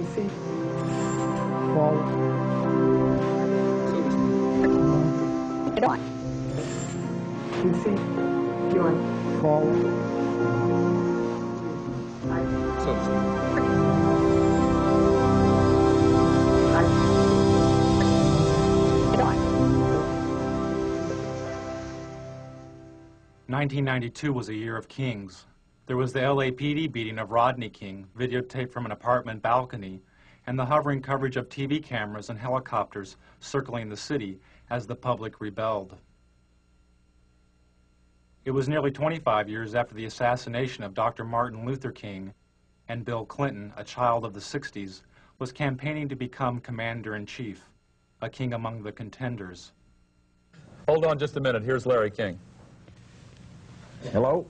PC. Forward. On. PC. Join. Forward. So. 1992 was a year of kings. There was the LAPD beating of Rodney King, videotaped from an apartment balcony, and the hovering coverage of TV cameras and helicopters circling the city as the public rebelled. It was nearly 25 years after the assassination of Dr. Martin Luther King, and Bill Clinton, a child of the 60s, was campaigning to become commander-in-chief, a king among the contenders. Hold on just a minute. Here's Larry King. Hello?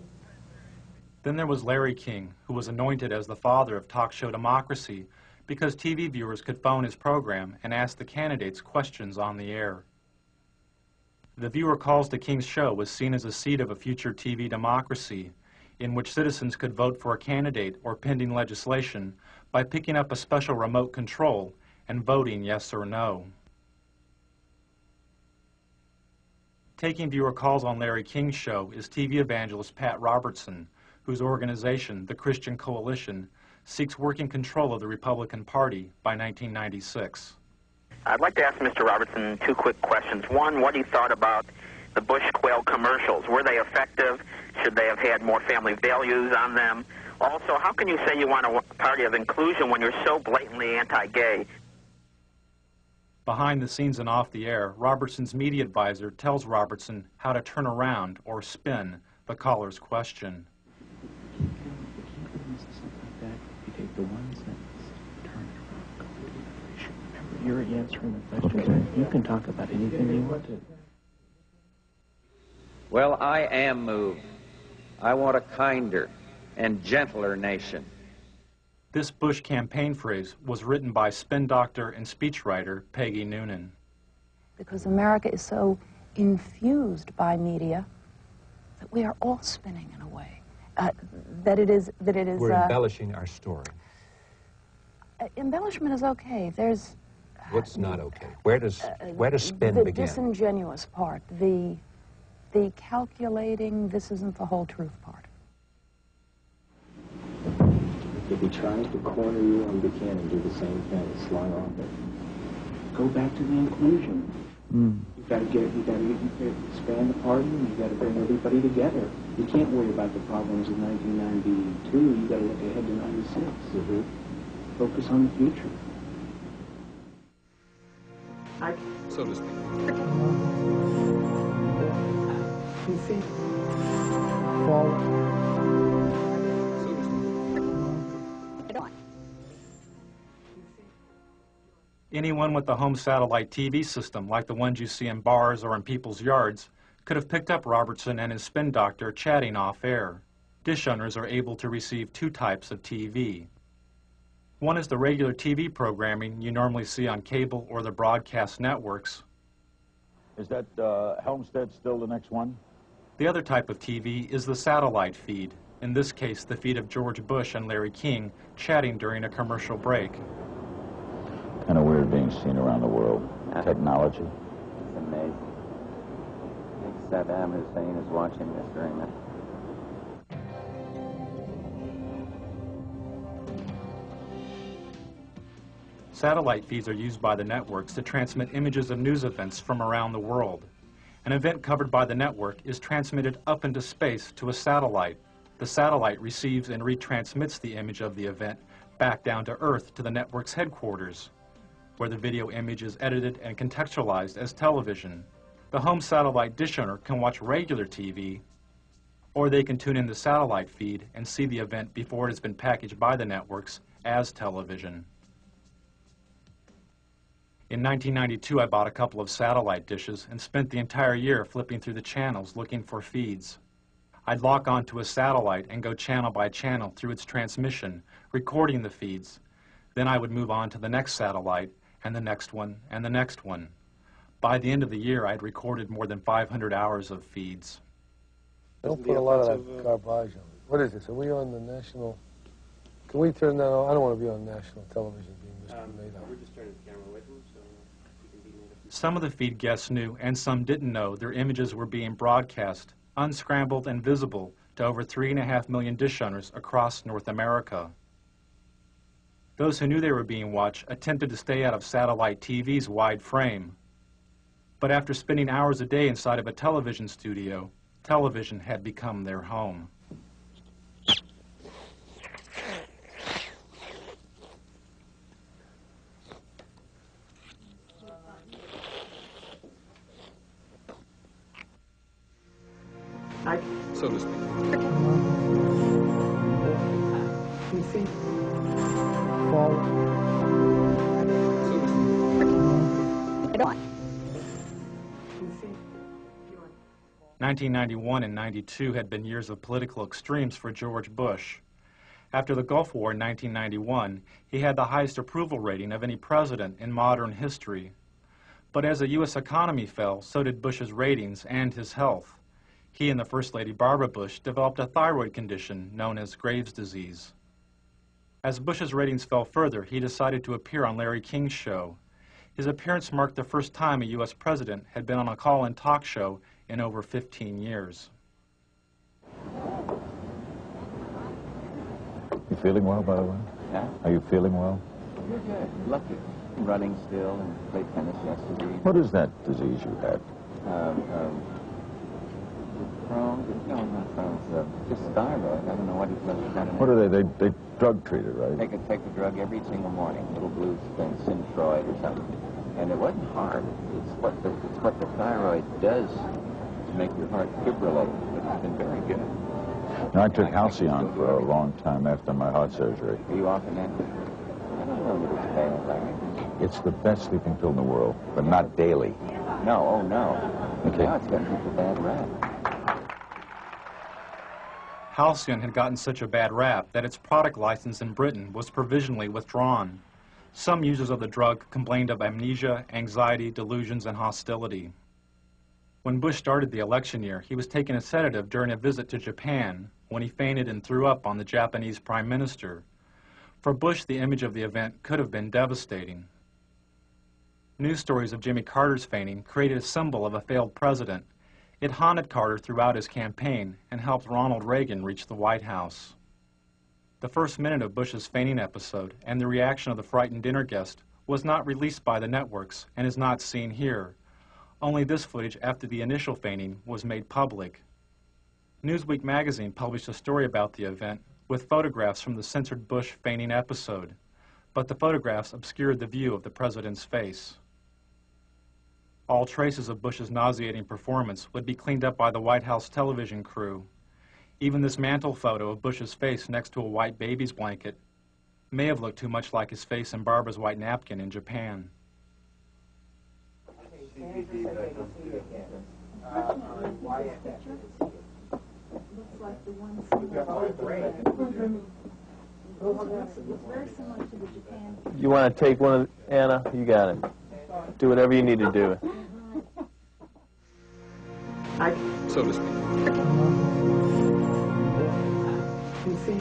Then there was Larry King, who was anointed as the father of talk show democracy because TV viewers could phone his program and ask the candidates questions on the air. The viewer calls to King's show was seen as a seed of a future TV democracy in which citizens could vote for a candidate or pending legislation by picking up a special remote control and voting yes or no. Taking viewer calls on Larry King's show is TV evangelist Pat Robertson, whose organization, the Christian Coalition, seeks working control of the Republican Party by 1996. I'd like to ask Mr. Robertson two quick questions. One, what he thought about the Bush quail commercials. Were they effective? Should they have had more family values on them? Also, how can you say you want a party of inclusion when you're so blatantly anti-gay? Behind the scenes and off the air, Robertson's media advisor tells Robertson how to turn around or spin the caller's question. You take the one sentence, turn it around, complete iteration. Remember, you're answering the questions. You can talk about anything you want to. Well, I am moved. I want a kinder and gentler nation. This Bush campaign phrase was written by spin doctor and speechwriter Peggy Noonan. Because America is so infused by media that we are all spinning in a way. We're embellishing our story. Embellishment is okay. There's... What's not okay? Where does spin begin? The disingenuous part, the calculating, this isn't the whole truth part. If he tries to corner you on Buchanan, do the same thing, slide off it. Go back to the inclusion. You gotta expand the party, and you gotta bring everybody together. You can't worry about the problems of 1992. You gotta look ahead to 96. Focus on the future. So to speak. PC. Forward. Anyone with a home satellite TV system, like the ones you see in bars or in people's yards, could have picked up Robertson and his spin doctor chatting off air. Dish owners are able to receive two types of TV. One is the regular TV programming you normally see on cable or the broadcast networks. Is that Helmstead still the next one? The other type of TV is the satellite feed, in this case the feed of George Bush and Larry King chatting during a commercial break. Kind of weird being seen around the world. Technology. It's amazing. I think Saddam Hussein is watching this during that. Satellite feeds are used by the networks to transmit images of news events from around the world. An event covered by the network is transmitted up into space to a satellite. The satellite receives and retransmits the image of the event back down to Earth to the network's headquarters, where the video image is edited and contextualized as television. The home satellite dish owner can watch regular TV, or they can tune in the satellite feed and see the event before it has been packaged by the networks as television. In 1992, I bought a couple of satellite dishes and spent the entire year flipping through the channels looking for feeds. I'd lock onto a satellite and go channel by channel through its transmission, recording the feeds. Then I would move on to the next satellite, and the next one, and the next one. By the end of the year, I'd recorded more than 500 hours of feeds. Don't put a lot of that garbage on it. What is this? Are we on the national Can we turn that on? I don't want to be on national television being discriminated on. We're just turning the camera away from him so he can be made up. Some of the feed guests knew, and some didn't know, their images were being broadcast, unscrambled and visible, to over 3.5 million dish owners across North America. Those who knew they were being watched attempted to stay out of satellite TV's wide frame. But after spending hours a day inside of a television studio, television had become their home. So to speak. PC. Forward. So to speak. PC. 1991 and 92 had been years of political extremes for George Bush. After the Gulf War in 1991, he had the highest approval rating of any president in modern history. But as the U.S. economy fell, so did Bush's ratings and his health. He and the First Lady Barbara Bush developed a thyroid condition known as Graves' disease. As Bush's ratings fell further, he decided to appear on Larry King's show. His appearance marked the first time a U.S. president had been on a call-in talk show in over 15 years. You feeling well, by the way? Yeah? Are you feeling well? You're good. Lucky. Running still and played tennis yesterday. What is that disease you had? Crohn's? No, not Crohn's. Just thyroid. I don't know what he's got in What are they drug treated, right? Take the drug every single morning. Little blue thing, Synthroid or something. And it wasn't hard. It's what the thyroid does to make your heart fibrillate. It's been very good. I took Halcyon for a long time after my heart surgery. Are you often at it? I don't know that it's bad, Larry. It's the best sleeping pill in the world, but not daily. No, oh no. Okay. Now it's got such a bad rap. Halcyon had gotten such a bad rap that its product license in Britain was provisionally withdrawn. Some users of the drug complained of amnesia, anxiety, delusions, and hostility. When Bush started the election year, he was taking a sedative during a visit to Japan when he fainted and threw up on the Japanese Prime Minister. For Bush, the image of the event could have been devastating. News stories of Jimmy Carter's fainting created a symbol of a failed president. It haunted Carter throughout his campaign and helped Ronald Reagan reach the White House. The first minute of Bush's fainting episode and the reaction of the frightened dinner guest was not released by the networks and is not seen here. Only this footage after the initial fainting was made public. Newsweek magazine published a story about the event with photographs from the censored Bush fainting episode, but the photographs obscured the view of the president's face. All traces of Bush's nauseating performance would be cleaned up by the White House television crew. Even this mantle photo of Bush's face next to a white baby's blanket may have looked too much like his face in Barbara's white napkin in Japan. You want to take one of Anna? You got it. Do whatever you need to do. So to speak. PC.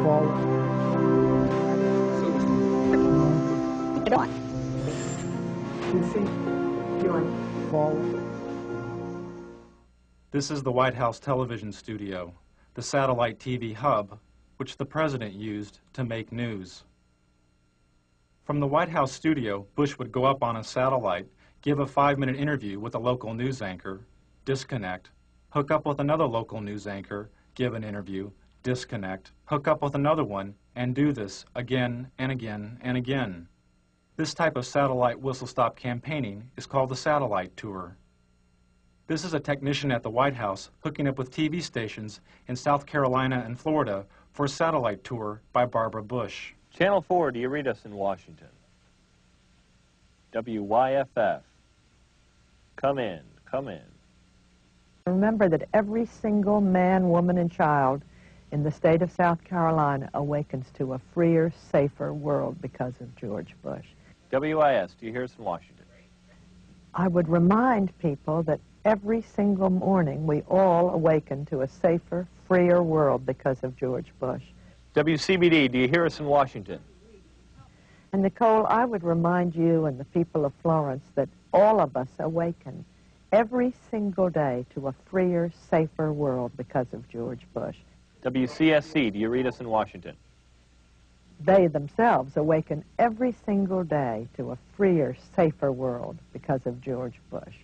Forward. So to speak. PC. Forward. This is the White House television studio, the satellite TV hub, which the president used to make news. From the White House studio, Bush would go up on a satellite, give a 5-minute interview with a local news anchor, disconnect, hook up with another local news anchor, give an interview, disconnect, hook up with another one, and do this again and again and again. This type of satellite whistle-stop campaigning is called the satellite tour. This is a technician at the White House hooking up with TV stations in South Carolina and Florida for a satellite tour by Barbara Bush. Channel 4, do you read us in Washington? WYFF. Come in, come in. Remember that every single man, woman, and child in the state of South Carolina awakens to a freer, safer world because of George Bush. WIS, do you hear us in Washington? I would remind people that every single morning we all awaken to a safer, freer world because of George Bush. WCBD, do you hear us in Washington? And Nicole, I would remind you and the people of Florence that all of us awaken every single day to a freer, safer world because of George Bush. WCSC, do you read us in Washington? They themselves awaken every single day to a freer, safer world because of George Bush.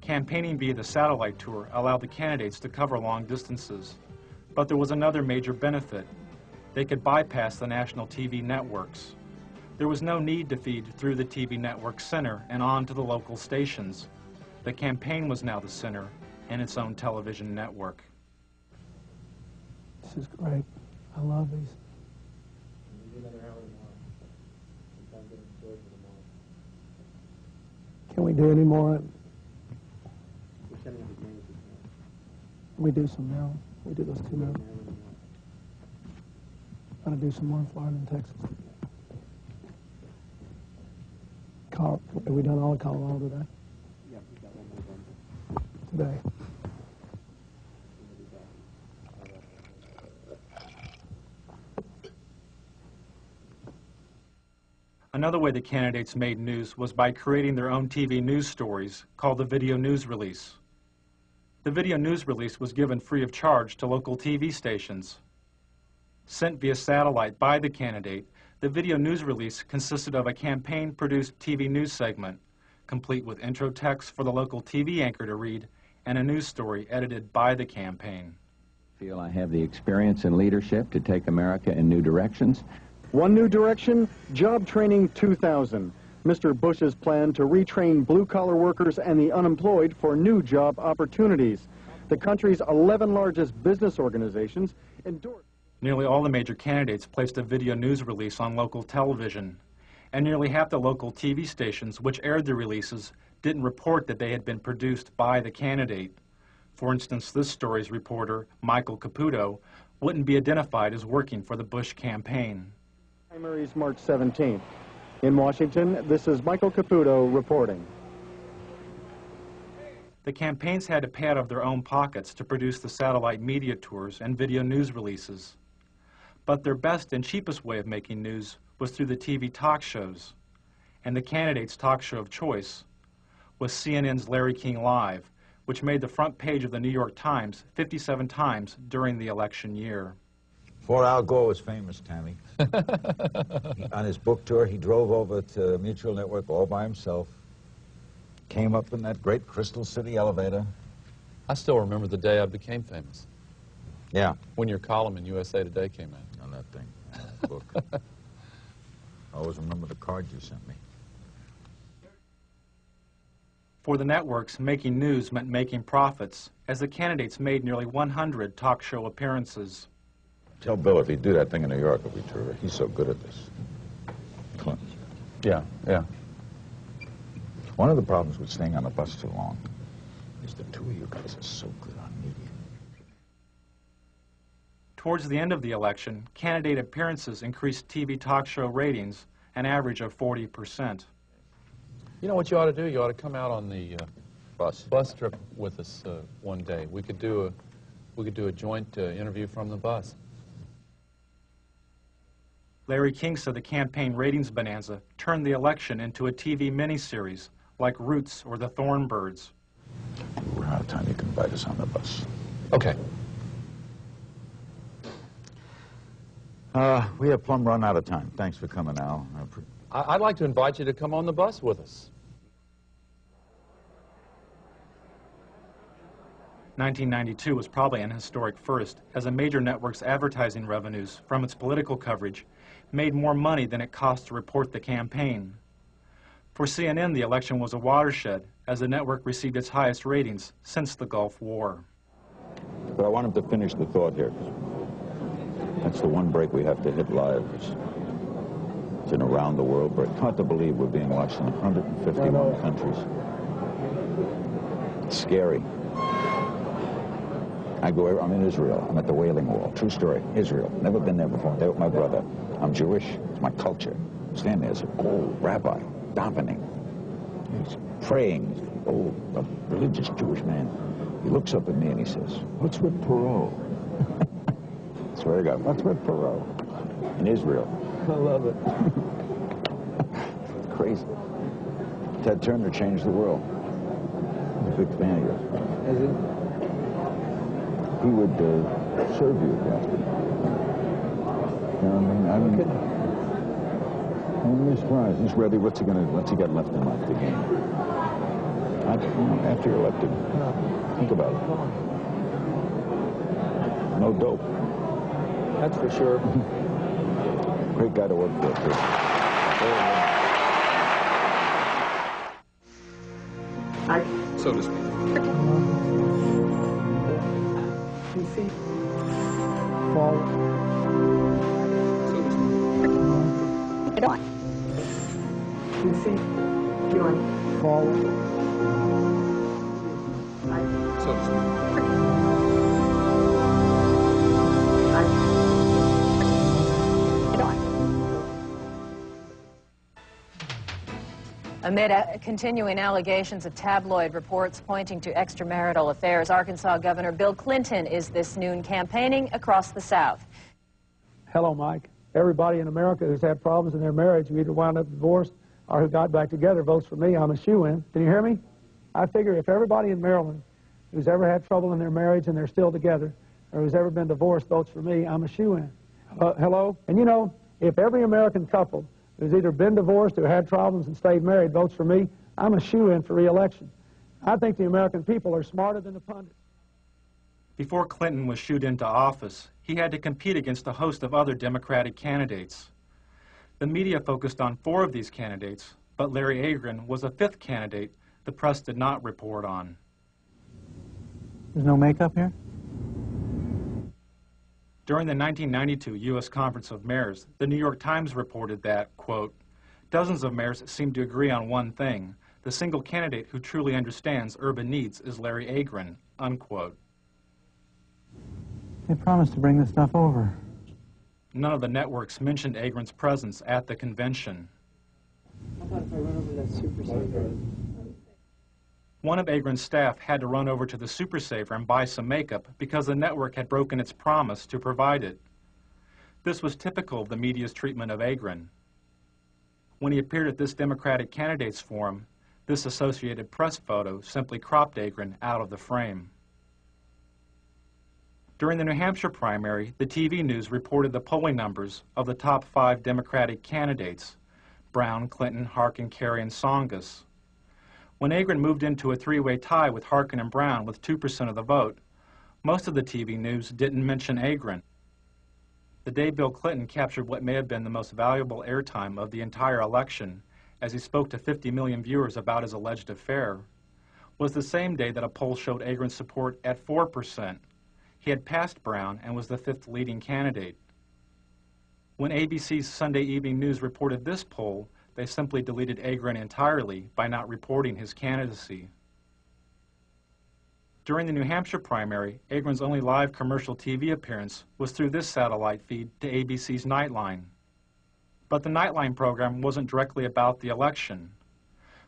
Campaigning via the satellite tour allowed the candidates to cover long distances. But there was another major benefit. They could bypass the national TV networks. There was no need to feed through the TV network center and on to the local stations. The campaign was now the center and its own television network. This is great. I love these. Can we do any more? We do some now. We do those two now. Got to do some more in Florida and Texas. Have we done all of Colorado today? Yeah, we got one more Today. Another way the candidates made news was by creating their own TV news stories called the video news release. The video news release was given free of charge to local TV stations. Sent via satellite by the candidate, the video news release consisted of a campaign-produced TV news segment, complete with intro text for the local TV anchor to read, and a news story edited by the campaign. I feel I have the experience and leadership to take America in new directions. One new direction, Job Training 2000. Mr. Bush's plan to retrain blue-collar workers and the unemployed for new job opportunities. The country's 11 largest business organizations endorsed. Nearly all the major candidates placed a video news release on local television, and nearly half the local TV stations which aired the releases didn't report that they had been produced by the candidate. For instance, this story's reporter, Michael Caputo, wouldn't be identified as working for the Bush campaign. Primaries March 17th. In Washington, this is Michael Caputo reporting. The campaigns had to pay out of their own pockets to produce the satellite media tours and video news releases. But their best and cheapest way of making news was through the TV talk shows. And the candidate's talk show of choice was CNN's Larry King Live, which made the front page of the New York Times 57 times during the election year. Before Al Gore was famous, Tammy, on his book tour, he drove over to Mutual Network all by himself, came up in that great Crystal City elevator. I still remember the day I became famous. Yeah. When your column in USA Today came out. On that thing, that book. I always remember the card you sent me. For the networks, making news meant making profits, as the candidates made nearly 100 talk show appearances. Tell Bill if he'd do that thing in New York, it'd be terrific. He's so good at this. Clinton. Yeah, yeah. One of the problems with staying on the bus too long is the two of you guys are so good on media. Towards the end of the election, candidate appearances increased TV talk show ratings an average of 40%. You know what you ought to do? You ought to come out on the bus trip with us one day. We could do a joint interview from the bus. Larry King said the campaign ratings bonanza turned the election into a TV miniseries like Roots or The Thornbirds. We're out of time. You can invite us on the bus. Okay. We have plumb run out of time. Thanks for coming, Al. I'd like to invite you to come on the bus with us. 1992 was probably an historic first, as a major network's advertising revenues from its political coverage made more money than it cost to report the campaign. For CNN, the election was a watershed, as the network received its highest ratings since the Gulf War. But I want him to finish the thought here. That's the one break we have to hit live. It's an around the world break. Hard to believe we're being watched in 151 countries. It's scary. I'm in Israel. I'm at the Wailing Wall. True story. Israel. Never been there before. There with my brother. I'm Jewish. It's my culture. I'm standing there as an old rabbi, davening. He's praying. He's an old, religious Jewish man. He looks up at me and he says, "What's with Perot?" I swear to God, what's with Perot? In Israel. I love it. It's crazy. Ted Turner changed the world. I'm a big fan of yours. Is it? He would serve you against it. You know what I mean? I'm really surprised. He's ready. What's he got left in life to gain? After you're elected, think about it. No dope. That's for sure. Great guy to work for, too. So to speak. PC. Forward. So to speak. Get on. PC. Doing. Forward. So to speak. Amid continuing allegations of tabloid reports pointing to extramarital affairs, Arkansas Governor Bill Clinton is this noon campaigning across the South. Hello, Mike. Everybody in America who's had problems in their marriage, who either wound up divorced or who got back together, votes for me. I'm a shoo-in. Can you hear me? I figure if everybody in Maryland who's ever had trouble in their marriage and they're still together, or who's ever been divorced votes for me, I'm a shoo-in. Hello? And you know, if every American couple who's either been divorced or had problems and stayed married votes for me, I'm a shoo-in for re-election. I think the American people are smarter than the pundits. Before Clinton was shooed into office, he had to compete against a host of other Democratic candidates. The media focused on 4 of these candidates, but Larry Agron was a 5th candidate the press did not report on. There's no makeup here? During the 1992 U.S. Conference of Mayors, the New York Times reported that, quote, "Dozens of mayors seem to agree on one thing. The single candidate who truly understands urban needs is Larry Agron," unquote. They promised to bring this stuff over. None of the networks mentioned Agron's presence at the convention. How about if I run over that Super Saver? One of Agron's staff had to run over to the Super Saver and buy some makeup because the network had broken its promise to provide it. This was typical of the media's treatment of Agron. When he appeared at this Democratic candidates forum, this Associated Press photo simply cropped Agron out of the frame. During the New Hampshire primary, the TV news reported the polling numbers of the top 5 Democratic candidates: Brown, Clinton, Harkin, Kerry, and Tsongas. When Agron moved into a 3-way tie with Harkin and Brown with 2% of the vote, most of the TV news didn't mention Agron. The day Bill Clinton captured what may have been the most valuable airtime of the entire election, as he spoke to 50 million viewers about his alleged affair, was the same day that a poll showed Agron's support at 4%. He had passed Brown and was the 5th leading candidate. When ABC's Sunday Evening News reported this poll, they simply deleted Agron entirely by not reporting his candidacy. During the New Hampshire primary, Agron's only live commercial TV appearance was through this satellite feed to ABC's Nightline. But the Nightline program wasn't directly about the election.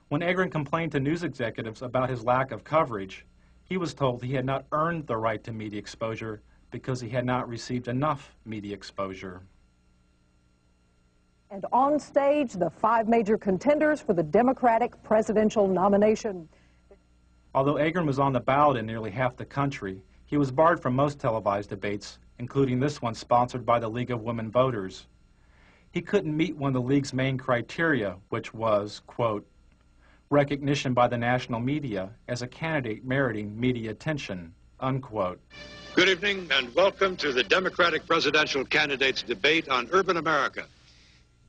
When Agron complained to news executives about his lack of coverage, he was told he had not earned the right to media exposure because he had not received enough media exposure. And on stage, the 5 major contenders for the Democratic presidential nomination. Although Agron was on the ballot in nearly half the country, he was barred from most televised debates, including this one sponsored by the League of Women Voters. He couldn't meet one of the League's main criteria, which was, quote, recognition by the national media as a candidate meriting media attention, unquote. Good evening and welcome to the Democratic presidential candidates debate on urban America.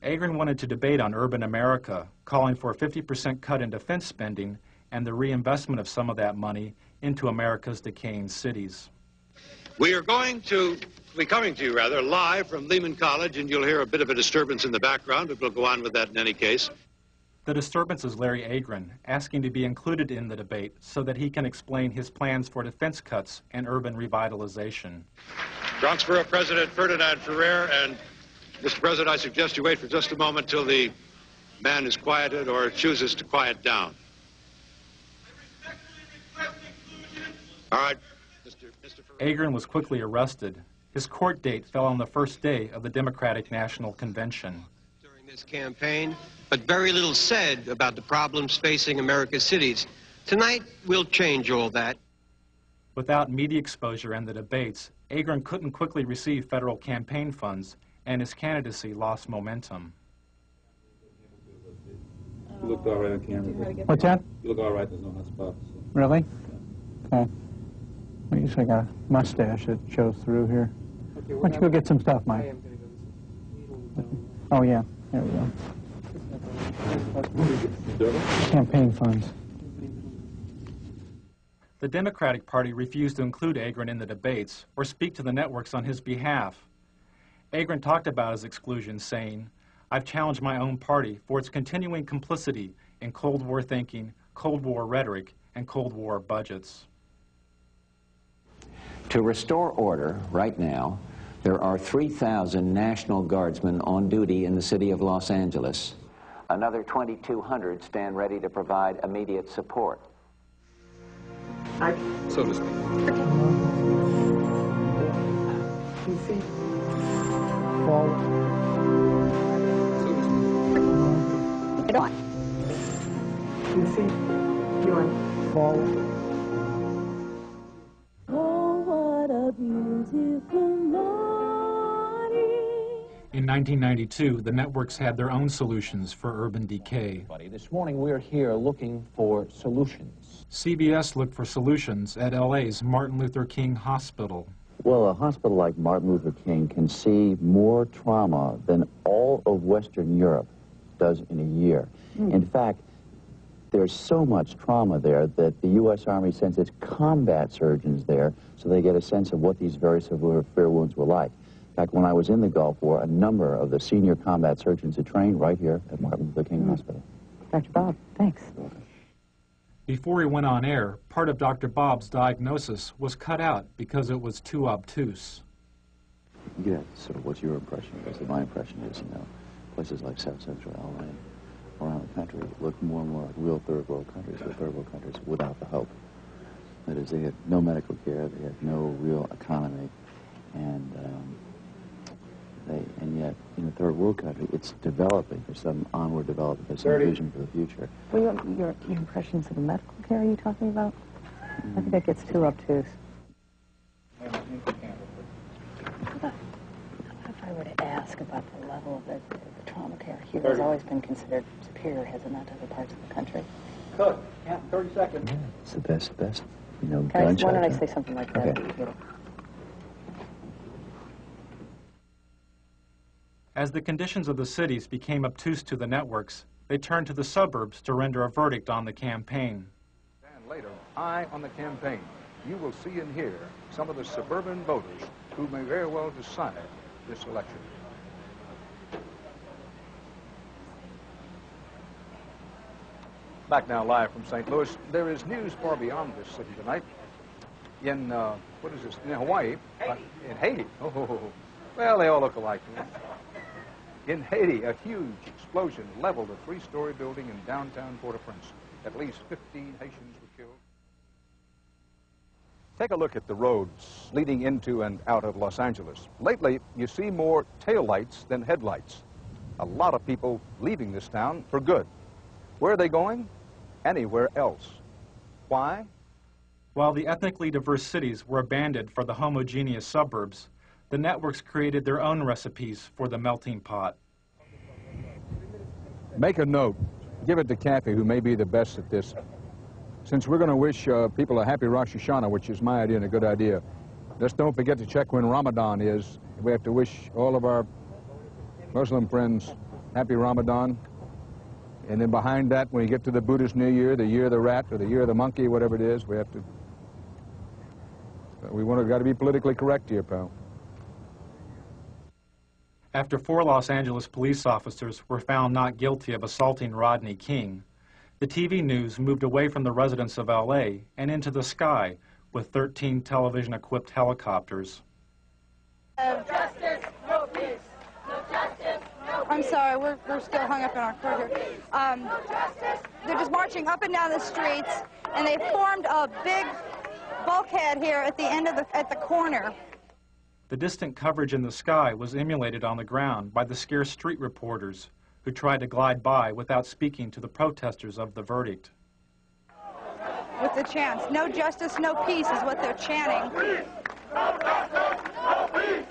Agron wanted to debate on urban America, calling for a 50% cut in defense spending and the reinvestment of some of that money into America's decaying cities. We are going to be coming to you, live from Lehman College, and you'll hear a bit of a disturbance in the background, but we'll go on with that in any case. The disturbance is Larry Agron asking to be included in the debate so that he can explain his plans for defense cuts and urban revitalization. Transfer of President Ferdinand Ferrer, and Mr. President, I suggest you wait for just a moment till the man is quieted or chooses to quiet down. All right. Agron was quickly arrested. His court date fell on the first day of the Democratic National Convention. During this campaign, but very little said about the problems facing America's cities. Tonight, we'll change all that. Without media exposure and the debates, Agron couldn't quickly receive federal campaign funds, and his candidacy lost momentum. You look all right on camera. What's that? You look all right, there's no hot spots. Really? Okay. Well, you I got a mustache that shows through here. Okay, why don't you go get some stuff, Mike? Oh, yeah. There we go. Campaign funds. The Democratic Party refused to include Agron in the debates or speak to the networks on his behalf. Agron talked about his exclusion, saying, "I've challenged my own party for its continuing complicity in Cold War thinking, Cold War rhetoric, and Cold War budgets." To restore order right now, there are 3,000 National Guardsmen on duty in the city of Los Angeles. Another 2,200 stand ready to provide immediate support. So to speak. You see? Forward. So to speak. Get on. You see? You want forward. Oh, what a beautiful morning. In 1992, the networks had their own solutions for urban decay. This morning we're here looking for solutions. CBS looked for solutions at LA's Martin Luther King Hospital. Well, a hospital like Martin Luther King can see more trauma than all of Western Europe does in a year. In fact, there's so much trauma there that the U.S. Army sends its combat surgeons there so they get a sense of what these very severe wounds were like. In fact, when I was in the Gulf War, a number of the senior combat surgeons had trained right here at Martin Luther King Hospital. Dr. Bob, thanks. Before he went on air, part of Dr. Bob's diagnosis was cut out because it was too obtuse. Yeah, sort of what's your impression? Because my impression is, you know, places like South Central LA, around the country, look more and more like real third world countries, or third world countries without the hope. That is, they had no medical care, they had no real economy, and yet in a third world country, it's developing. There's some onward development, there's some vision for the future. Well, your impressions of the medical care are you talking about? I think that gets too obtuse. How about if I were to ask about the level of the trauma care here has always been considered superior, has it not, to other parts of the country? Cut. Yeah, 30 seconds. Yeah, it's the best, you know, Why gunshot. don't I say something like that? Okay. As the conditions of the cities became obtuse to the networks, they turned to the suburbs to render a verdict on the campaign. And later, eye on the campaign. You will see and hear some of the suburban voters who may very well decide this election. Back now live from St. Louis. There is news far beyond this city tonight. In, what is this? In Hawaii. In Haiti. Oh, well, they all look alike. In Haiti, a huge explosion leveled a three-story building in downtown Port-au-Prince. At least 15 Haitians were killed. Take a look at the roads leading into and out of Los Angeles. Lately, you see more taillights than headlights. A lot of people leaving this town for good. Where are they going? Anywhere else. Why? While the ethnically diverse cities were abandoned for the homogeneous suburbs, the networks created their own recipes for the melting pot. Make a note. Give it to Kathy, who may be the best at this. Since we're going to wish people a happy Rosh Hashanah, which is my idea and a good idea, just don't forget to check when Ramadan is. We have to wish all of our Muslim friends happy Ramadan. And then behind that, when you get to the Buddhist New Year, the year of the rat or the year of the monkey, whatever it is, we have to... got to be politically correct here, pal. After 4 Los Angeles police officers were found not guilty of assaulting Rodney King, the TV news moved away from the residents of LA and into the sky with 13 television-equipped helicopters. No justice, no peace. No justice, no peace. I'm sorry, we're still hung up in our court here. They're just marching up and down the streets, and they formed a big bulkhead here at the end of the corner. The distant coverage in the sky was emulated on the ground by the scarce street reporters who tried to glide by without speaking to the protesters of the verdict. With the chants, no justice, no peace is what they're chanting.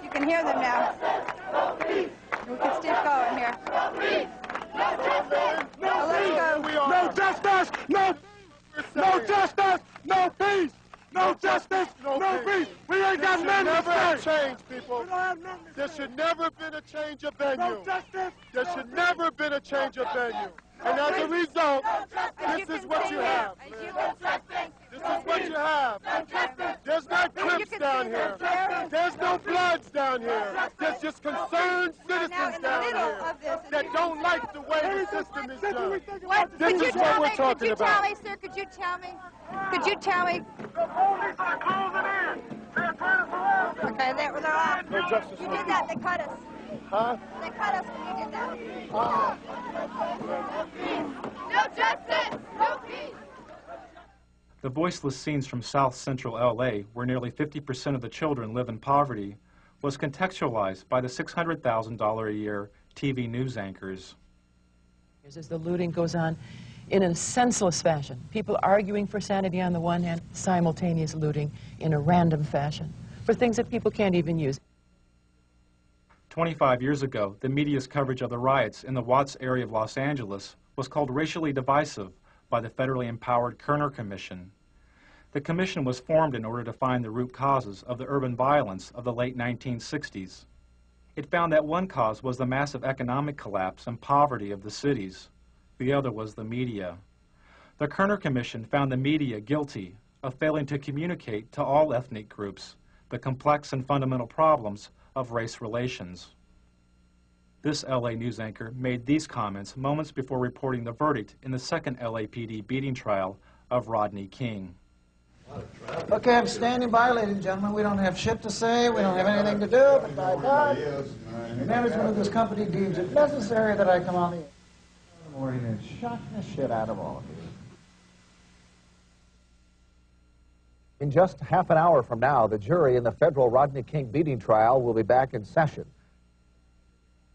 You can hear them now. We can still going here. Now let's go. No justice, no justice, no peace. No justice, no peace. We ain't got nothing to say. Never have change, people. There should never have been a change of venue. No justice. There should never have been a change of venue. And as a result, this is what you have. This is what you have. There's not Crips down here. There's no Bloods down here. There's just concerned citizens down here that don't like the way the system is done. This is what we're talking about. Could you tell me, sir, could you tell me? Could you tell me? The police are closing in. They're trying to surround us. Okay, they're off. No justice. You did that, they cut us. Huh? They cut us when you did that. No justice, no peace. The voiceless scenes from South Central LA, where nearly 50% of the children live in poverty, was contextualized by the $600,000 a year TV news anchors. As the looting goes on in a senseless fashion, people arguing for sanity on the one hand, simultaneous looting in a random fashion for things that people can't even use. 25 years ago, the media's coverage of the riots in the Watts area of Los Angeles was called racially divisive by the federally empowered Kerner Commission. The commission was formed in order to find the root causes of the urban violence of the late 1960s. It found that one cause was the massive economic collapse and poverty of the cities. The other was the media. The Kerner Commission found the media guilty of failing to communicate to all ethnic groups the complex and fundamental problems of race relations. This LA news anchor made these comments moments before reporting the verdict in the second LAPD beating trial of Rodney King. Okay, I'm standing by, ladies and gentlemen. We don't have shit to say. We don't have anything to do. But by God, the management of this company deems it necessary that I come on the air in the morning and shock the shit out of all of you. In just half an hour from now, the jury in the federal Rodney King beating trial will be back in session.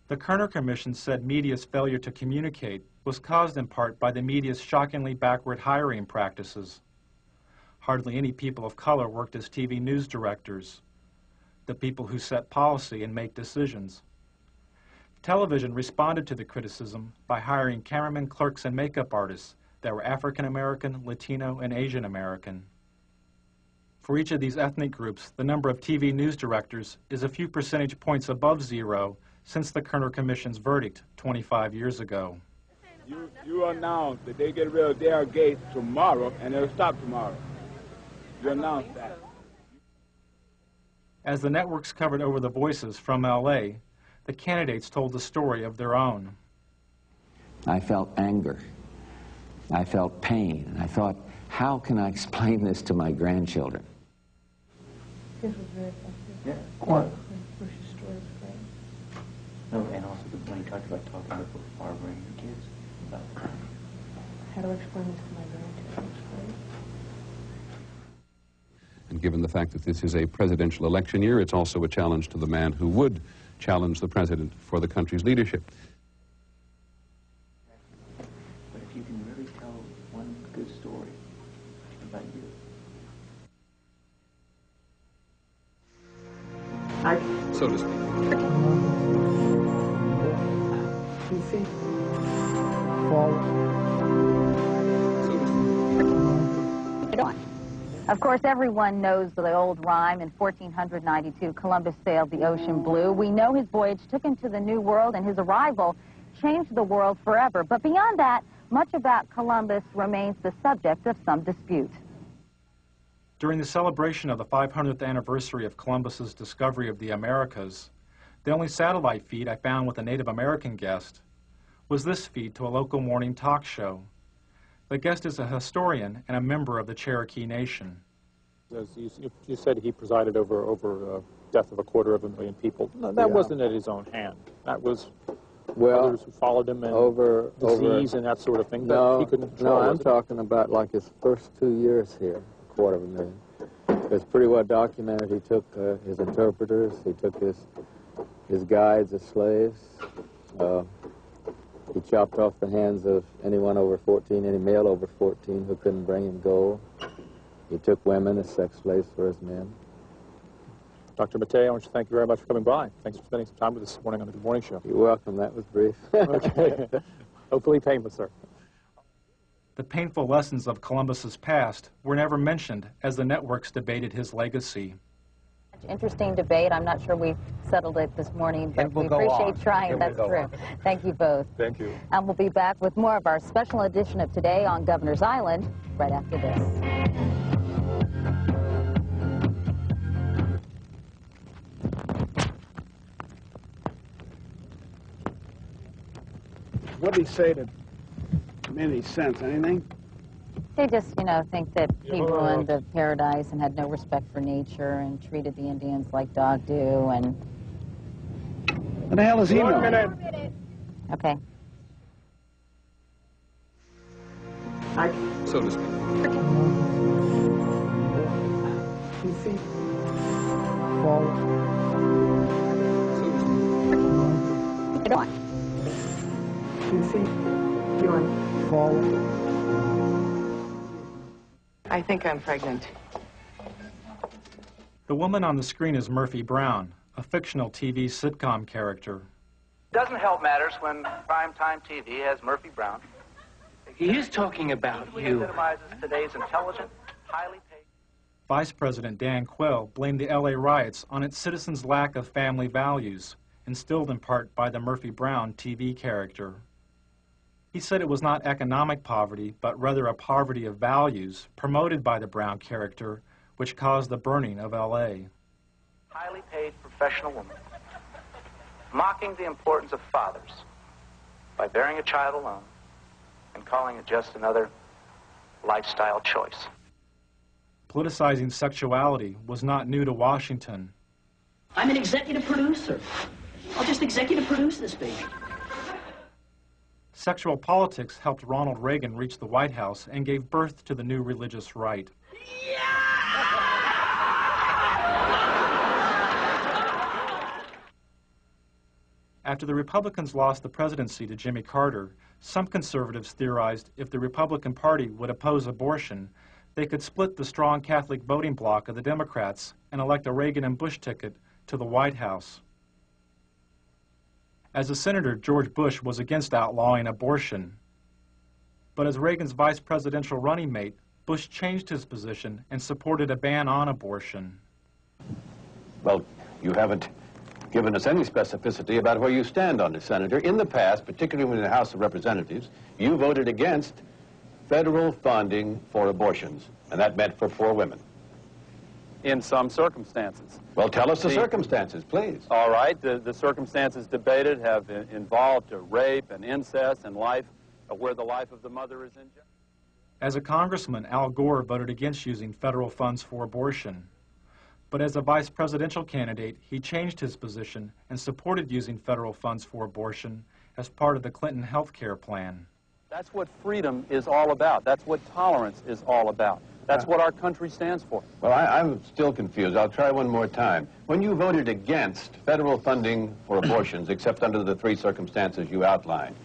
The Kerner Commission said media's failure to communicate was caused in part by the media's shockingly backward hiring practices. Hardly any people of color worked as TV news directors, the people who set policy and make decisions. Television responded to the criticism by hiring cameramen, clerks, and makeup artists that were African American, Latino, and Asian American. For each of these ethnic groups, the number of TV news directors is a few percentage points above zero since the Kerner Commission's verdict 25 years ago. You announced that they get rid of their gates tomorrow, and it'll stop tomorrow. You announced that. As the networks covered over the voices from LA, the candidates told the story of their own. I felt anger. I felt pain. And I thought, how can I explain this to my grandchildren? This was very effective. Yeah. What? Bush's story was great. No, and also when he talked about talking about harboring your kids. About How to explain this to my grandchildren was great. And given the fact that this is a presidential election year, it's also a challenge to the man who would challenge the president for the country's leadership. But if you can really tell one good story about you. So to speak. Of course, everyone knows the old rhyme. In 1492, Columbus sailed the ocean blue. We know his voyage took him to the New World, and his arrival changed the world forever. But beyond that, much about Columbus remains the subject of some dispute. During the celebration of the 500th anniversary of Columbus's discovery of the Americas, the only satellite feed I found with a Native American guest was this feed to a local morning talk show. The guest is a historian and a member of the Cherokee Nation. You said he presided over death of 250,000 people. No, that wasn't at his own hand. That was others who followed him and disease and that sort of thing. No, he couldn't control. No, I'm talking about like his first 2 years here, 250,000. It's pretty well documented. He took his interpreters, he took his guides as slaves. He chopped off the hands of anyone over 14, any male over 14 who couldn't bring him gold. He took women as sex slaves for his men. Dr. Mattei, I want to thank you very much for coming by. Thanks for spending some time with us this morning on the Good Morning Show. You're welcome. That was brief. Okay. Hopefully painless, sir. The painful lessons of Columbus's past were never mentioned as the networks debated his legacy. Interesting debate. I'm not sure we've settled it this morning, but we appreciate trying. That's true. Thank you both. Thank you. And we'll be back with more of our special edition of Today on Governor's Island right after this. What did he say that made any sense? Anything? They just, think that he ruined the paradise and had no respect for nature and treated the Indians like dog do and... What the hell is he One know? minute. Okay. So to speak. Feet forward. Get on. 2 feet. Forward. I think I'm pregnant. The woman on the screen is Murphy Brown, a fictional TV sitcom character. Doesn't help matters when primetime TV has Murphy Brown. He is talking about you. Epitomizes today's intelligent, highly paid... Vice President Dan Quayle blamed the LA riots on its citizens' lack of family values, instilled in part by the Murphy Brown TV character. He said it was not economic poverty, but rather a poverty of values promoted by the Brown character, which caused the burning of LA. Highly paid professional woman, mocking the importance of fathers by bearing a child alone and calling it just another lifestyle choice. Politicizing sexuality was not new to Washington. I'm an executive producer. I'll just executive produce this baby. Sexual politics helped Ronald Reagan reach the White House and gave birth to the new religious right. After the Republicans lost the presidency to Jimmy Carter, some conservatives theorized if the Republican Party would oppose abortion, they could split the strong Catholic voting bloc of the Democrats and elect a Reagan and Bush ticket to the White House. As a senator, George Bush was against outlawing abortion. But as Reagan's vice presidential running mate, Bush changed his position and supported a ban on abortion. Well, you haven't given us any specificity about where you stand on this, Senator. In the past, particularly in the House of Representatives, you voted against federal funding for abortions, and that meant for poor women. In some circumstances. Well, tell us the circumstances, please. All right. The circumstances debated have involved rape and incest and life, where the life of the mother is in jeopardy. As a congressman, Al Gore voted against using federal funds for abortion. But as a vice presidential candidate, he changed his position and supported using federal funds for abortion as part of the Clinton health care plan. That's what freedom is all about. That's what tolerance is all about. That's what our country stands for. Well, I'm still confused. I'll try one more time. When you voted against federal funding for abortions, except under the three circumstances you outlined,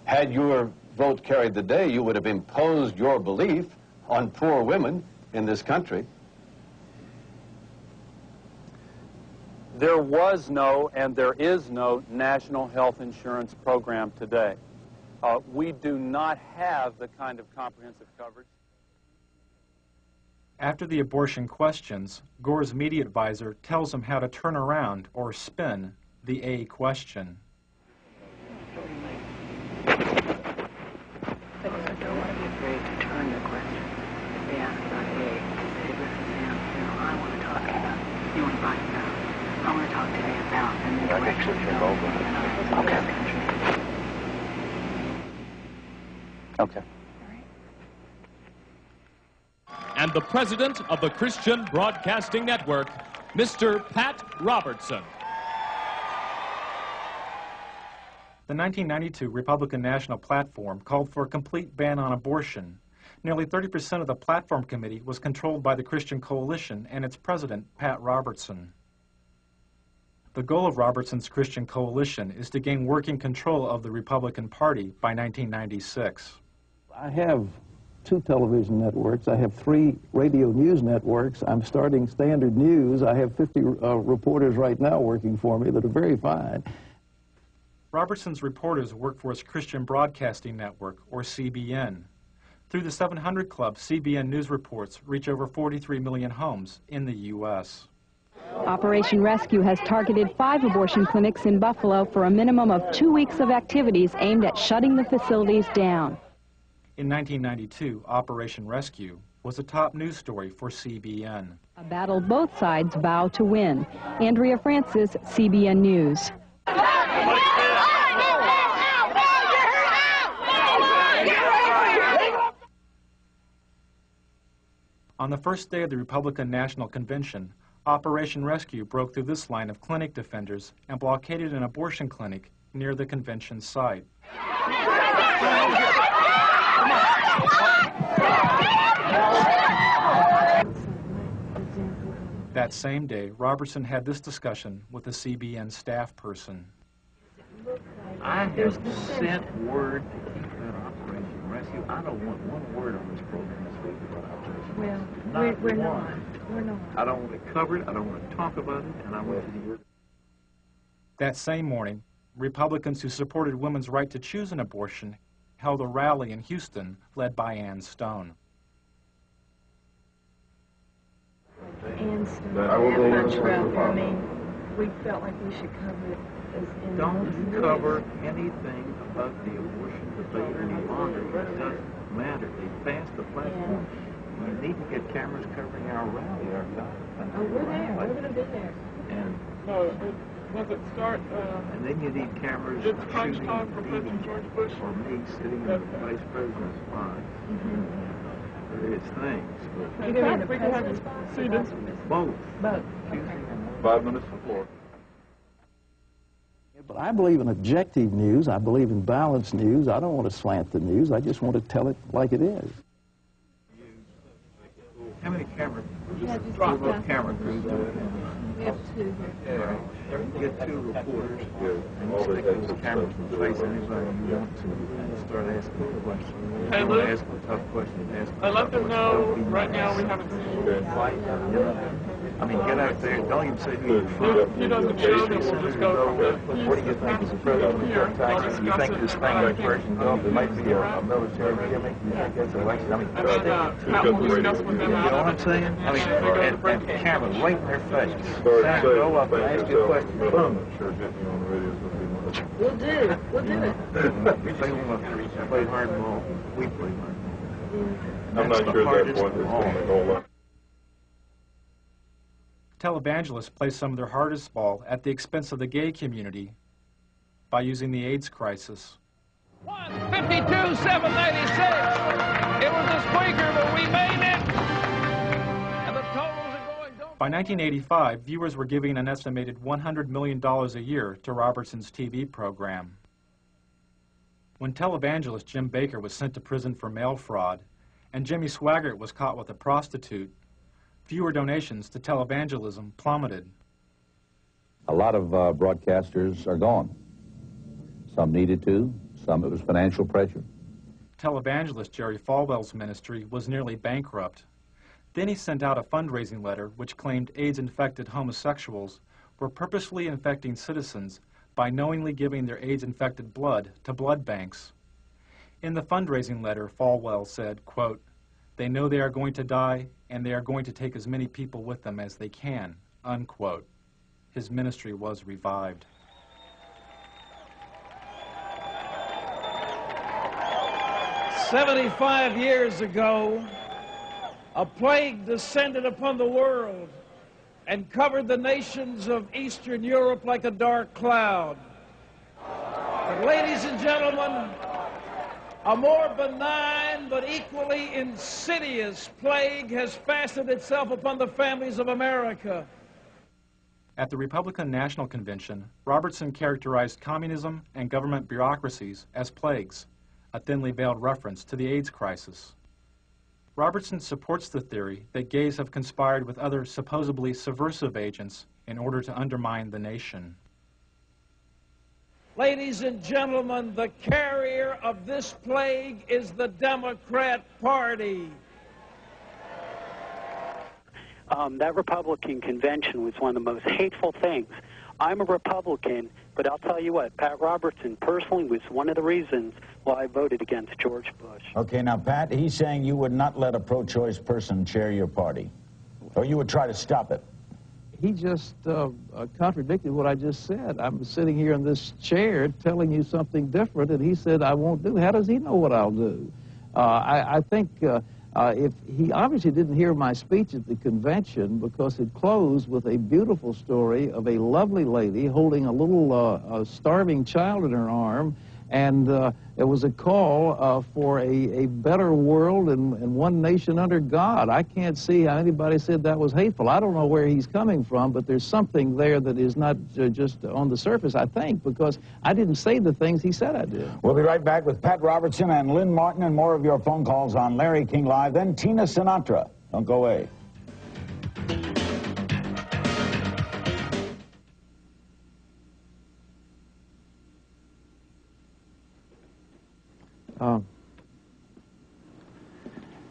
had your vote carried the day, you would have imposed your belief on poor women in this country. There was no and there is no national health insurance program today. We do not have the kind of comprehensive coverage. After the abortion questions, Gore's media advisor tells him how to turn around or spin the A question. Okay. And the president of the Christian Broadcasting Network, Mr. Pat Robertson. The 1992 Republican National Platform called for a complete ban on abortion. Nearly 30% of the platform committee was controlled by the Christian Coalition and its president, Pat Robertson. The goal of Robertson's Christian Coalition is to gain working control of the Republican Party by 1996. I have 2 television networks. I have 3 radio news networks. I'm starting Standard News. I have 50 reporters right now working for me that are very fine. Robertson's reporters work for his Christian Broadcasting Network, or CBN. Through the 700 Club, CBN News reports reach over 43 million homes in the U.S. Operation Rescue has targeted 5 abortion clinics in Buffalo for a minimum of 2 weeks of activities aimed at shutting the facilities down. In 1992, Operation Rescue was a top news story for CBN. A battle both sides vow to win. Andrea Francis, CBN News. On the first day of the Republican National Convention, Operation Rescue broke through this line of clinic defenders and blockaded an abortion clinic near the convention site. That same day, Robertson had this discussion with a CBN staff person. I have sent word to keep that Operation Rescue. I don't want one word on this program this week about Operation Rescue. Well, we're not. We're not. I don't want to cover it. I don't want to talk about it. And I want you to hear it. That same morning, Republicans who supported women's right to choose an abortion held a rally in Houston led by Ann Stone. Ann Stone, I mean, we felt like we should cover it as in Don't cover anything about the abortion debate any longer. It doesn't matter. They passed the platform. We need to get cameras covering our rally, our God. Oh, we're there. We're going to be there. And Does it start? And then you need cameras shooting or me sitting in the vice president's spot. Various things. You can have the president's spot? Both. Both. 5 minutes before. But I believe in objective news. I believe in balanced news. I don't want to slant the news. I just want to tell it like it is. How many cameras? Camera crews do it. We have 2 here. Get 2 reporters and you stick those cameras in face anybody you want to and start asking questions. Hey, You Luke. want to ask a tough question, ask a I let tough them question. know Don't be right now we nice. have a I mean, get out there. Don't even say who you're from. He doesn't show them. We'll just go from the What do you think is the president of Texas? You think this thing in person there might be a military gimmick? You think that's election? I mean, And then Pat will discuss with them you know out what of I'm it. saying? I mean, and the camera right in their face. Senator, go up and ask you a question. Boom. We'll do. We'll do it. They want to play hardball. We play hardball. I'm not sure at that point it's going to go up. Televangelists play some of their hardest ball at the expense of the gay community by using the AIDS crisis. 52-786. It was a squeaker, but we made it. And the totals are going. By 1985, viewers were giving an estimated $100 million a year to Robertson's TV program. When televangelist Jim Bakker was sent to prison for mail fraud, and Jimmy Swaggart was caught with a prostitute, viewer donations to televangelism plummeted. A lot of broadcasters are gone. Some needed to, some it was financial pressure. Televangelist Jerry Falwell's ministry was nearly bankrupt. Then he sent out a fundraising letter which claimed AIDS-infected homosexuals were purposefully infecting citizens by knowingly giving their AIDS-infected blood to blood banks. In the fundraising letter, Falwell said, quote, "They know they are going to die, and they are going to take as many people with them as they can," unquote. His ministry was revived. "75 years ago, a plague descended upon the world and covered the nations of Eastern Europe like a dark cloud. But ladies and gentlemen, a more benign but equally insidious plague has fastened itself upon the families of America. At the Republican National Convention, Robertson characterized communism and government bureaucracies as plagues, a thinly veiled reference to the AIDS crisis. Robertson supports the theory that gays have conspired with other supposedly subversive agents in order to undermine the nation. Ladies and gentlemen, the carrier of this plague is the Democrat Party. That Republican convention was one of the most hateful things. I'm a Republican, but I'll tell you what, Pat Robertson personally was one of the reasons why I voted against George Bush. Okay, now, Pat, he's saying you would not let a pro-choice person chair your party, or you would try to stop it. He just contradicted what I just said. I'm sitting here in this chair telling you something different, and he said I won't do. How does he know what I'll do? I think if he obviously didn't hear my speech at the convention, because it closed with a beautiful story of a lovely lady holding a little starving child in her arm, and it was a call for a better world and one nation under God. I can't see how anybody said that was hateful. I don't know where he's coming from, but there's something there that is not just on the surface, I think, because I didn't say the things he said I did. We'll be right back with Pat Robertson and Lynn Martin and more of your phone calls on Larry King Live, then Tina Sinatra. Don't go away.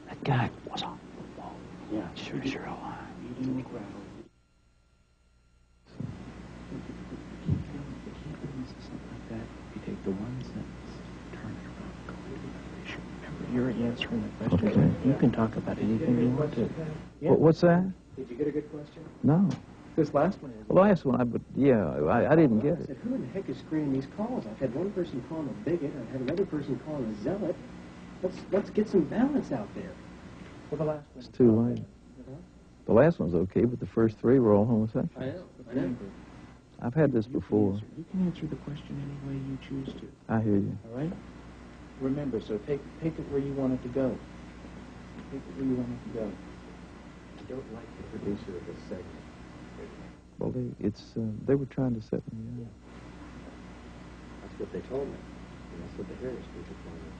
That guy was on the wall. Yeah, sure alive. Eating the gravel. You take the one sentence, turn it around, go to the issue. Remember, you're answering the question. Okay. You can talk about anything you want to. Yeah. What's that? Did you get a good question? No. This last one is. The last one, I didn't get it. I said, who in the heck is screening these calls? I've had one person call him a bigot. I've had another person call him a zealot. Let's get some balance out there. Well, the last one. It's too late. The last one's okay, but the first three were all homosexual. I know. I've had this before. You can answer the question any way you choose to. I hear you. All right? Remember, so take it where you want it to go. Take it where you want it to go. I don't like the producer of this segment. Well, they were trying to set me up. That's what they told me. And that's what the Harris people told me.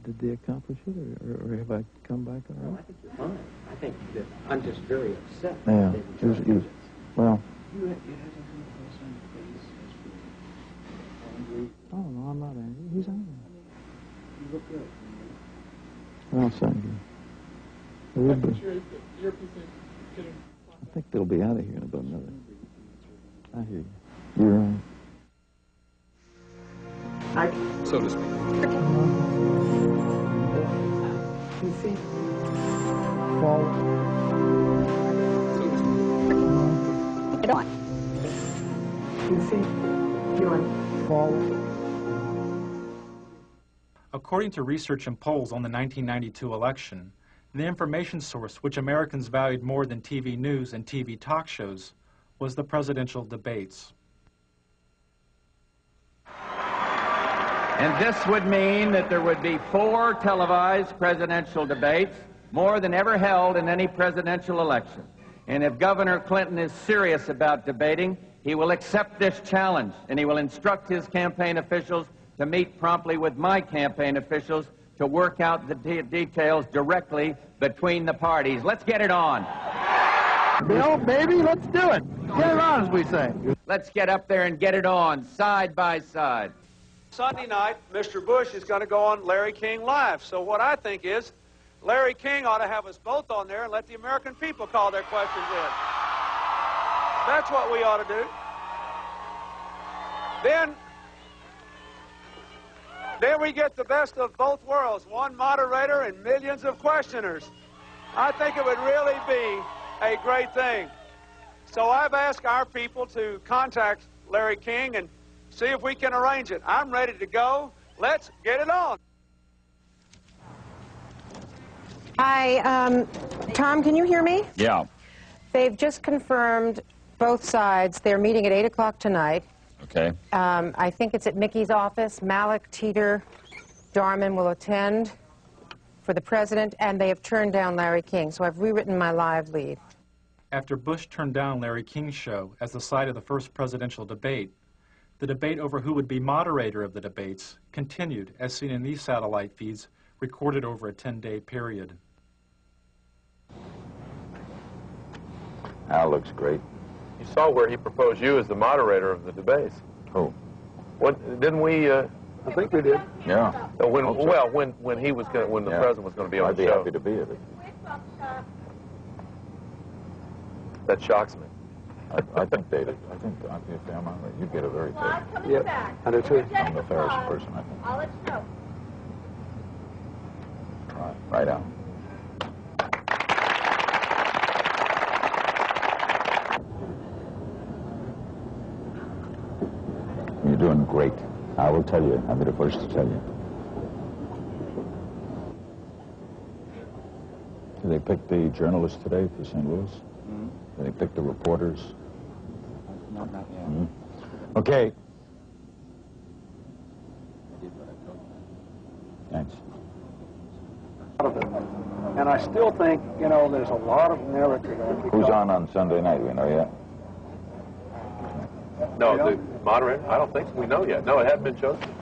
Did they accomplish it, or have I come back all right? No, I think you're fine. I think that I'm just very upset. Yeah. That they were trying to do this. Well. You haven't come across on your face as being angry. Oh, no, I'm not angry. He's angry. You look good. Well, thank you. They will be. I think they'll be out of here in about another. I hear you. You're right. So to speak. You see? Get on. You see? You're on. According to research and polls on the 1992 election, the information source which Americans valued more than TV news and TV talk shows was the presidential debates. And this would mean that there would be 4 televised presidential debates, more than ever held in any presidential election. And if Governor Clinton is serious about debating, he will accept this challenge, and he will instruct his campaign officials to meet promptly with my campaign officials to work out the details directly between the parties. Let's get it on. Bill, baby, let's do it. Get it on, as we say. Let's get up there and get it on, side by side. Sunday night, Mr. Bush is going to go on Larry King Live. So what I think is, Larry King ought to have us both on there and let the American people call their questions in. That's what we ought to do. Then we get the best of both worlds, one moderator and millions of questioners. I think it would really be a great thing. So I've asked our people to contact Larry King and see if we can arrange it. I'm ready to go. Let's get it on. Hi, Tom, can you hear me? Yeah. They've just confirmed both sides. They're meeting at 8 o'clock tonight. Okay. I think it's at Mickey's office. Malik, Teeter, Darman will attend for the president, and they have turned down Larry King, so I've rewritten my live lead. After Bush turned down Larry King's show as the site of the first presidential debate, the debate over who would be moderator of the debates continued, as seen in these satellite feeds recorded over a 10-day period. Al looks great. You saw where he proposed you as the moderator of the debates. Who? What didn't we? I think we did. Yeah. When he was going, when the president was going to be on the show. I'd be happy to be at it. That shocks me. I think David. I think if I'm on it, you get a very big. Yeah, I do too. I'm the fairest person, I think. I'll let you know. Right on. You're doing great. I will tell you. I'll be the first to tell you. Did they pick the journalists today for St. Louis? Mm-hmm. Did they pick the reporters? No, not yet. Mm-hmm. Okay. Thanks. And I still think, you know, there's a lot of narrative. Who's on Sunday night? We know yet? No, the moderator? I don't think so. We know yet. No, it hasn't been chosen.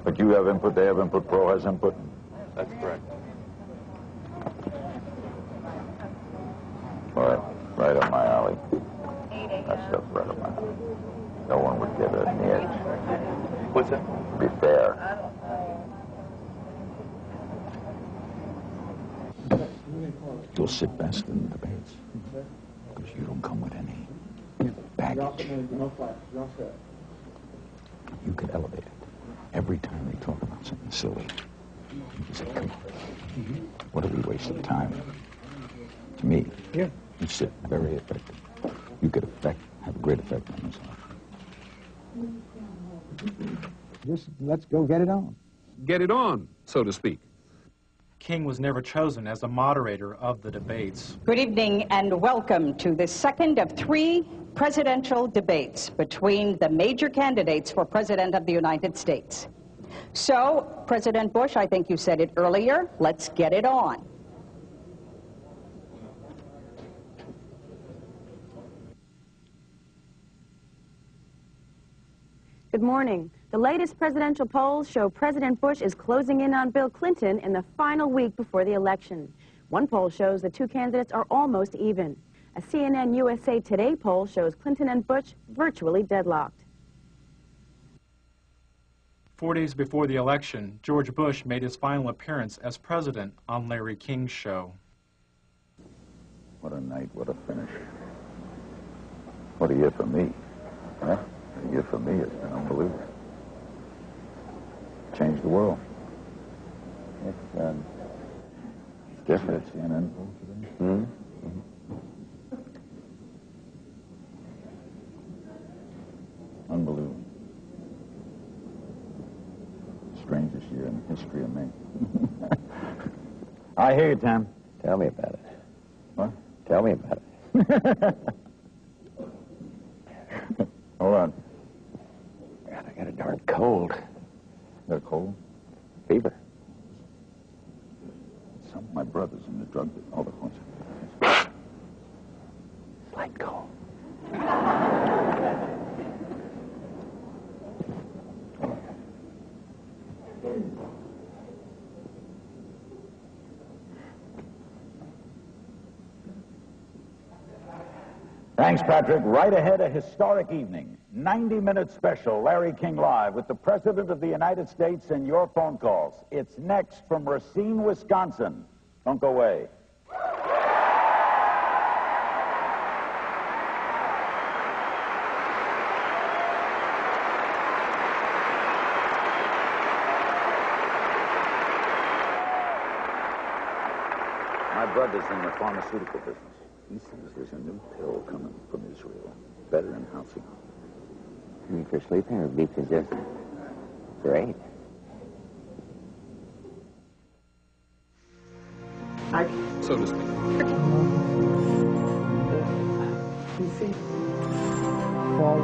But you have input, they have input, Pro has input? That's correct. All right, right up my alley. That stuff's right up my alley. No one would get it in the edge. What's that? Be fair. You'll sit best in the debates because you don't come with any baggage. You could elevate it. Every time they talk about something silly, you say, come on. What are we wasting time? To me, you sit very effective. You could have a great effect on yourself. Just let's go get it on. Get it on, so to speak. King was never chosen as the moderator of the debates. Good evening and welcome to the second of 3 presidential debates between the major candidates for President of the United States. So, President Bush, I think you said it earlier, let's get it on. Good morning. The latest presidential polls show President Bush is closing in on Bill Clinton in the final week before the election. One poll shows the 2 candidates are almost even. A CNN USA Today poll shows Clinton and Bush virtually deadlocked. 4 days before the election, George Bush made his final appearance as president on Larry King's show. What a night, what a finish. What a year for me. Huh? A year for me has been unbelievable. Changed the world. It's different. CNN poll today. Mm-hmm. Unbelievable. Strangest year in the history of me. I hear you, Tom. Tell me about it. What? Tell me about it. Hold on. God, I got a darn cold. Got a cold? Fever. Some of my brothers in the drug... Oh, the ones. Slight cold. Thanks, Patrick. Right ahead, a historic evening. 90-minute special, Larry King Live, with the President of the United States and your phone calls. It's next from Racine, Wisconsin. Don't go away. My brother's in the pharmaceutical business. He says there's a new pill coming from Israel, better than housing. You mean for sleeping or beef digestion? Great. So to speak. You see? Fall.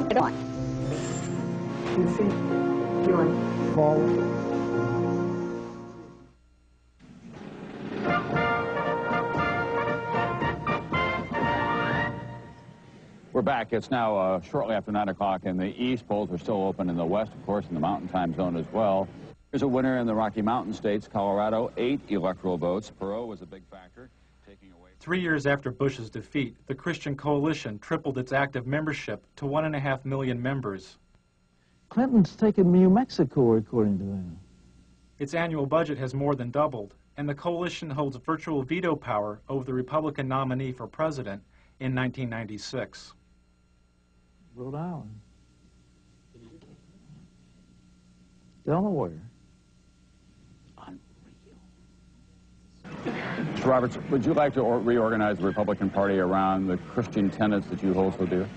Get on. You see? Fall. We're back. It's now shortly after 9 o'clock in the east. Polls are still open in the west, of course, in the mountain time zone as well. There's a winner in the Rocky Mountain states, Colorado, 8 electoral votes. Perot was a big factor, taking away... 3 years after Bush's defeat, the Christian Coalition tripled its active membership to 1.5 million members. Clinton's taken New Mexico, according to them. Its annual budget has more than doubled, and the coalition holds virtual veto power over the Republican nominee for president in 1996. Rhode Island. Delaware. Mr. Roberts, would you like to reorganize the Republican Party around the Christian tenets that you hold so dear?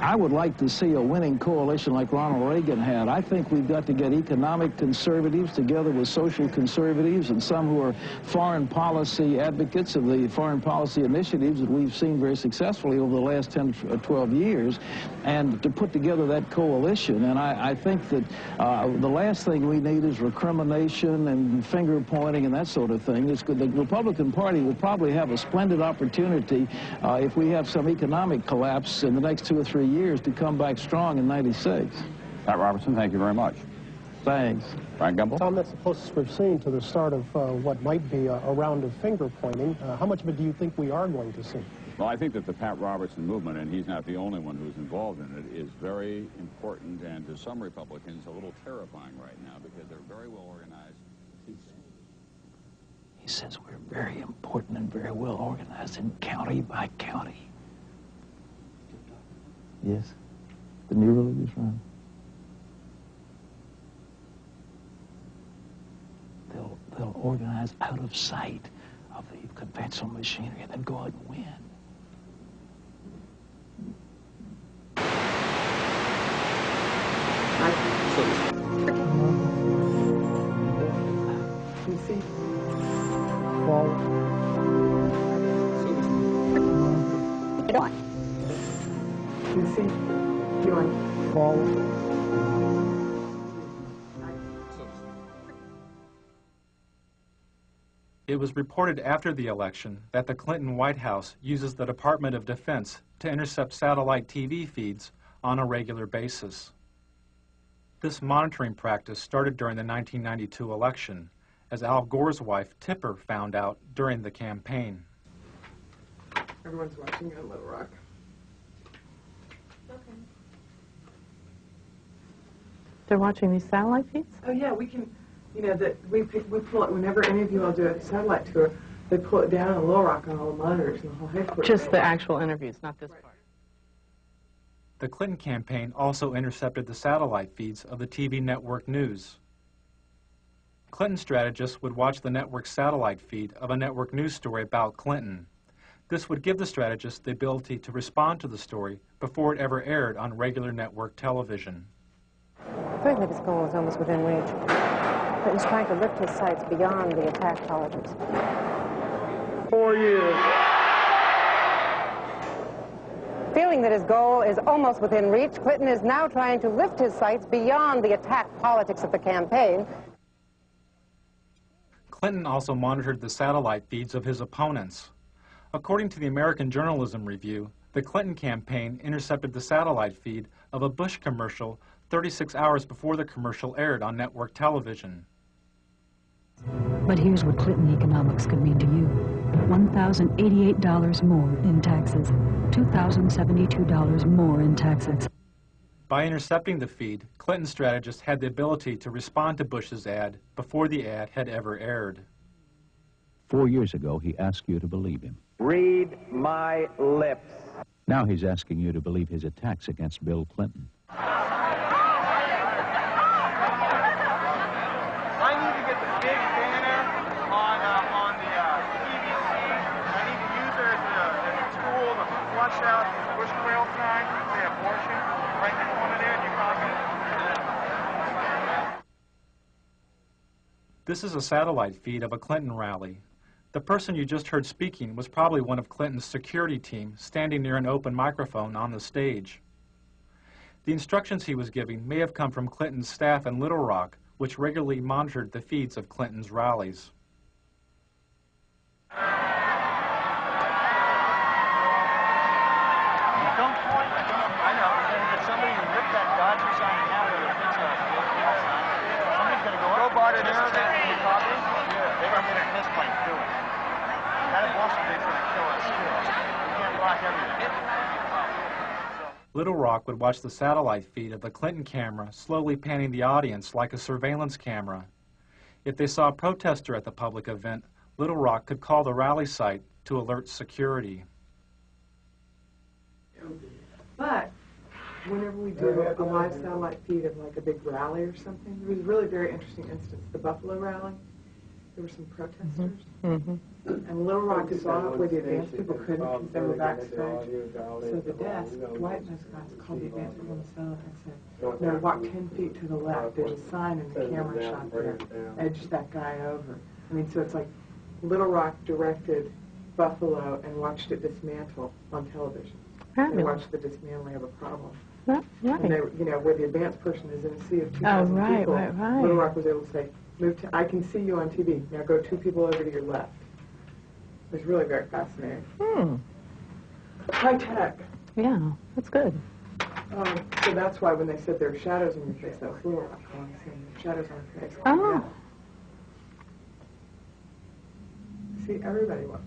I would like to see a winning coalition like Ronald Reagan had. I think we've got to get economic conservatives together with social conservatives and some who are foreign policy advocates of the foreign policy initiatives that we've seen very successfully over the last 10 or 12 years, and to put together that coalition. And I think that the last thing we need is recrimination and finger pointing and that sort of thing. It's good. The Republican Party will probably have a splendid opportunity if we have some economic collapse in the next 2 or 3 years to come back strong in '96. Pat Robertson, thank you very much. Thanks. Frank Gumble? Tom, that's the closest we've seen to the start of what might be a round of finger pointing. How much of it do you think we are going to see? Well, I think that the Pat Robertson movement, and he's not the only one who's involved in it, is very important and to some Republicans a little terrifying right now because they're very well organized. He says we're very important and very well organized in county by county. Yes, the new religious round. They'll organize out of sight of the conventional machinery and then go out and win. You see? Fall. Get on. You see? You want fall. It was reported after the election that the Clinton White House uses the Department of Defense to intercept satellite TV feeds on a regular basis. This monitoring practice started during the 1992 election, as Al Gore's wife, Tipper, found out during the campaign. Everyone's watching on Little Rock. Okay. They're watching these satellite feeds? Oh yeah, we can. You know that we pull it whenever any of you all do a satellite tour. They pull it down on Little Rock on all the monitors and the whole headquarters. Just the actual interviews, not this part. The Clinton campaign also intercepted the satellite feeds of the TV network news. Clinton strategists would watch the network's satellite feed of a network news story about Clinton. This would give the strategist the ability to respond to the story before it ever aired on regular network television. I think his goal is almost within reach. Clinton's trying to lift his sights beyond the attack politics. 4 years. Feeling that his goal is almost within reach, Clinton is now trying to lift his sights beyond the attack politics of the campaign. Clinton also monitored the satellite feeds of his opponents. According to the American Journalism Review, the Clinton campaign intercepted the satellite feed of a Bush commercial 36 hours before the commercial aired on network television. But here's what Clinton economics could mean to you. $1,088 more in taxes. $2,072 more in taxes. By intercepting the feed, Clinton strategists had the ability to respond to Bush's ad before the ad had ever aired. 4 years ago, he asked you to believe him. Read my lips. Now he's asking you to believe his attacks against Bill Clinton. I need to get the big banner on the PVC. I need to use it as a tool to flush out the Bush Quail sign, the abortion, right in the corner there, and you copy it. This is a satellite feed of a Clinton rally. The person you just heard speaking was probably one of Clinton's security team standing near an open microphone on the stage. The instructions he was giving may have come from Clinton's staff in Little Rock, which regularly monitored the feeds of Clinton's rallies. Don't point. I know. And if somebody can rip that Dodger sign out of it, somebody's going to go this place doing. That abortion thing's going to kill us too. We can't block everything. Little Rock would watch the satellite feed of the Clinton camera slowly panning the audience like a surveillance camera. If they saw a protester at the public event, Little Rock could call the rally site to alert security. But whenever we do a live satellite feed of like a big rally or something, there was a really very interesting instance. The Buffalo rally, there were some protesters. And Little Rock saw it where the advanced people couldn't because they were backstage. So the desk, Dwight and those guys called the advanced people on the cell and said, no, walk 10 feet to the left. There's a sign in the camera shot there. Edge that guy over. I mean, so it's like Little Rock directed Buffalo and watched it dismantle on television. They watched the dismantling of a problem. Right. And they, you know, where the advanced person is in a sea of 2,000 people, Little Rock was able to say, move to, I can see you on TV. Now go 2 people over to your left. It was really very fascinating. High tech. Yeah, that's good. So that's why when they said there are shadows on your face, that was Little Rock calling, saying shadows on your face. Oh. See, everybody watches.